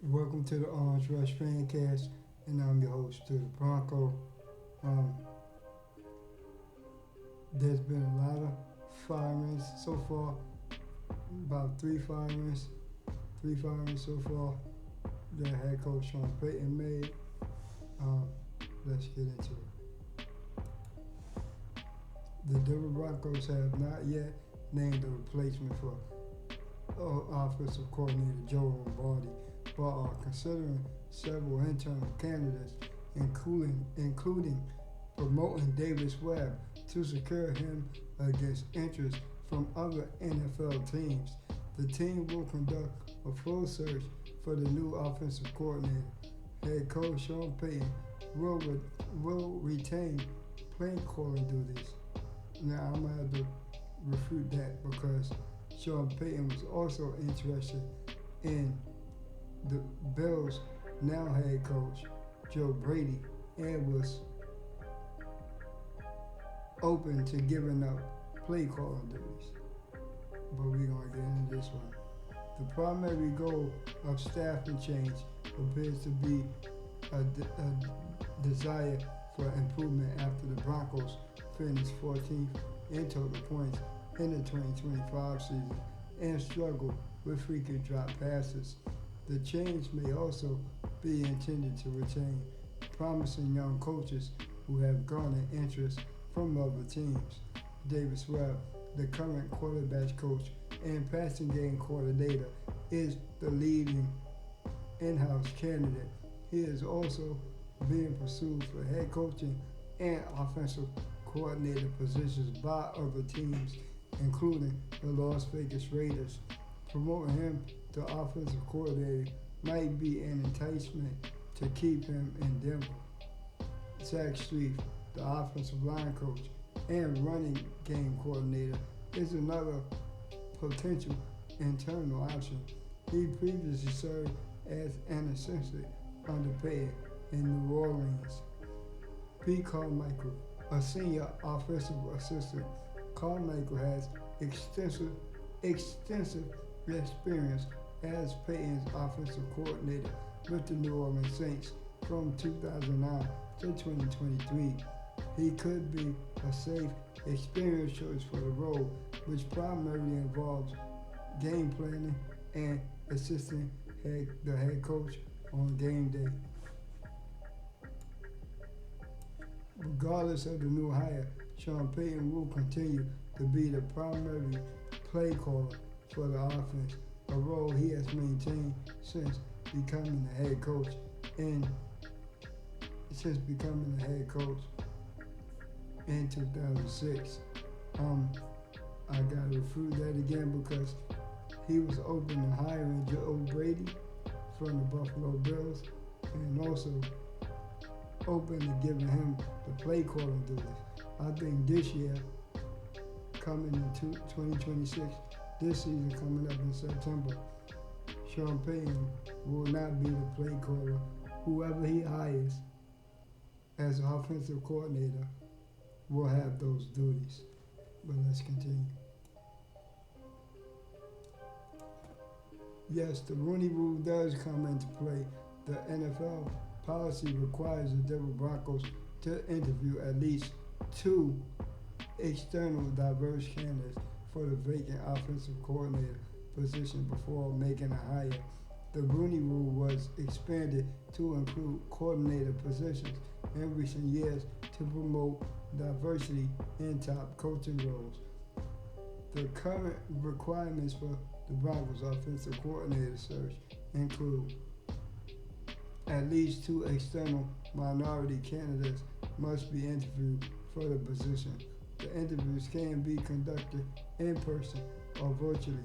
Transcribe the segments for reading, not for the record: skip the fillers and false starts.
Welcome to the Orange Rush Fancast, and I'm your host to the Bronco. Um, there's been a lot of firings so far, about three firings so far that head coach Sean Payton made. Um, let's get into it. The Denver Broncos have not yet named a replacement for offensive coordinator Joe Lombardi, but are considering several internal candidates, including promoting Davis Webb to secure him against interest from other NFL teams. The team will conduct a full search for the new offensive coordinator. Head coach Sean Payton will retain play calling duties. Now I'm gonna have to refute that because Sean Payton was also interested in the Bills' now head coach Joe Brady and was open to giving up play calling duties. But we're gonna get into this one. The primary goal of staffing change appears to be a desire for improvement after the Broncos finished 14th in total points in the 2025 season and struggled with frequent drop passes. The change may also be intended to retain promising young coaches who have garnered interest from other teams. Davis Webb, the current quarterback coach and passing game coordinator, is the leading in-house candidate. He is also being pursued for head coaching and offensive coordinator positions by other teams, including the Las Vegas Raiders. Promoting him to offensive coordinator might be an enticement to keep him in Denver. Zach Streif, the offensive line coach and running game coordinator, is another potential internal option. He previously served as an assistant under Payton in New Orleans. Pete Carmichael, a senior offensive assistant. Carmichael has extensive experience as Payton's offensive coordinator with the New Orleans Saints from 2009 to 2023. He could be a safe, experienced choice for the role, which primarily involves game planning and assisting the head coach on game day. Regardless of the new hire, Sean Payton will continue to be the primary play caller for the offense, a role he has maintained since becoming the head coach in 2006. I gotta refute that again because he was open to hiring Joe Brady from the Buffalo Bills and also open to giving him the play calling duties. I think this year, coming into 2026, this season coming up in September, Sean Payton will not be the play caller. Whoever he hires as offensive coordinator will have those duties. But let's continue. Yes, the Rooney Rule does come into play. The NFL policy requires the Denver Broncos to interview at least two external diverse candidates for the vacant offensive coordinator position before making a hire. The Rooney Rule was expanded to include coordinator positions in recent years to promote diversity in top coaching roles. The current requirements for the Broncos offensive coordinator search include at least two external minority candidates must be interviewed for the position. The interviews can be conducted in person or virtually.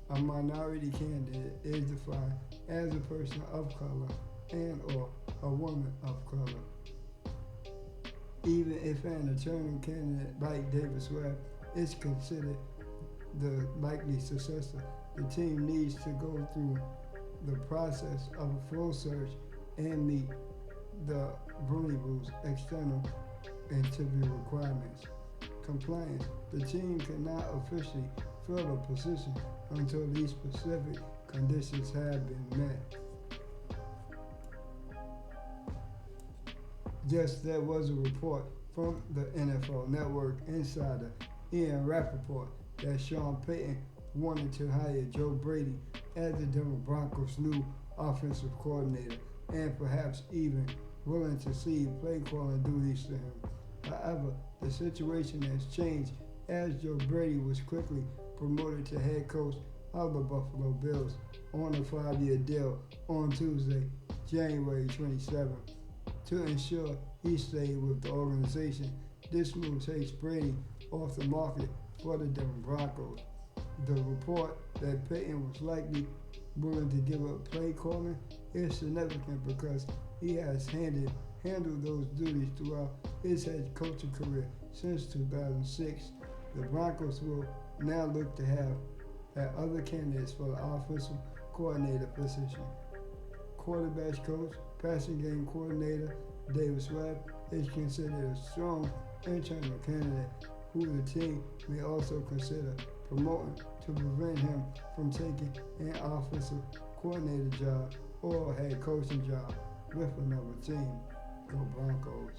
A minority candidate is defined as a person of color and or a woman of color. Even if an internal candidate like Davis Webb is considered the likely successor, the team needs to go through the process of a full search and meet the Rooney Rule's external interview requirements. Compliance. The team cannot officially fill a position until these specific conditions have been met. Just there was a report from the NFL Network insider Ian Rappaport that Sean Payton wanted to hire Joe Brady as the Denver Broncos' new offensive coordinator and perhaps even willing to cede play calling duties to him. However, the situation has changed as Joe Brady was quickly promoted to head coach of the Buffalo Bills on a 5-year deal on Tuesday, January 27th. To ensure he stayed with the organization, this move takes Brady off the market for the Denver Broncos. The report that Payton was likely willing to give up play calling is significant because he has handled those duties throughout his head coaching career since 2006. The Broncos will now look to have other candidates for the offensive coordinator position. Quarterbacks coach, passing game coordinator Davis Webb is considered a strong internal candidate who the team may also consider promoting to prevent him from taking an offensive coordinator job or head coaching job with another team. Go Broncos.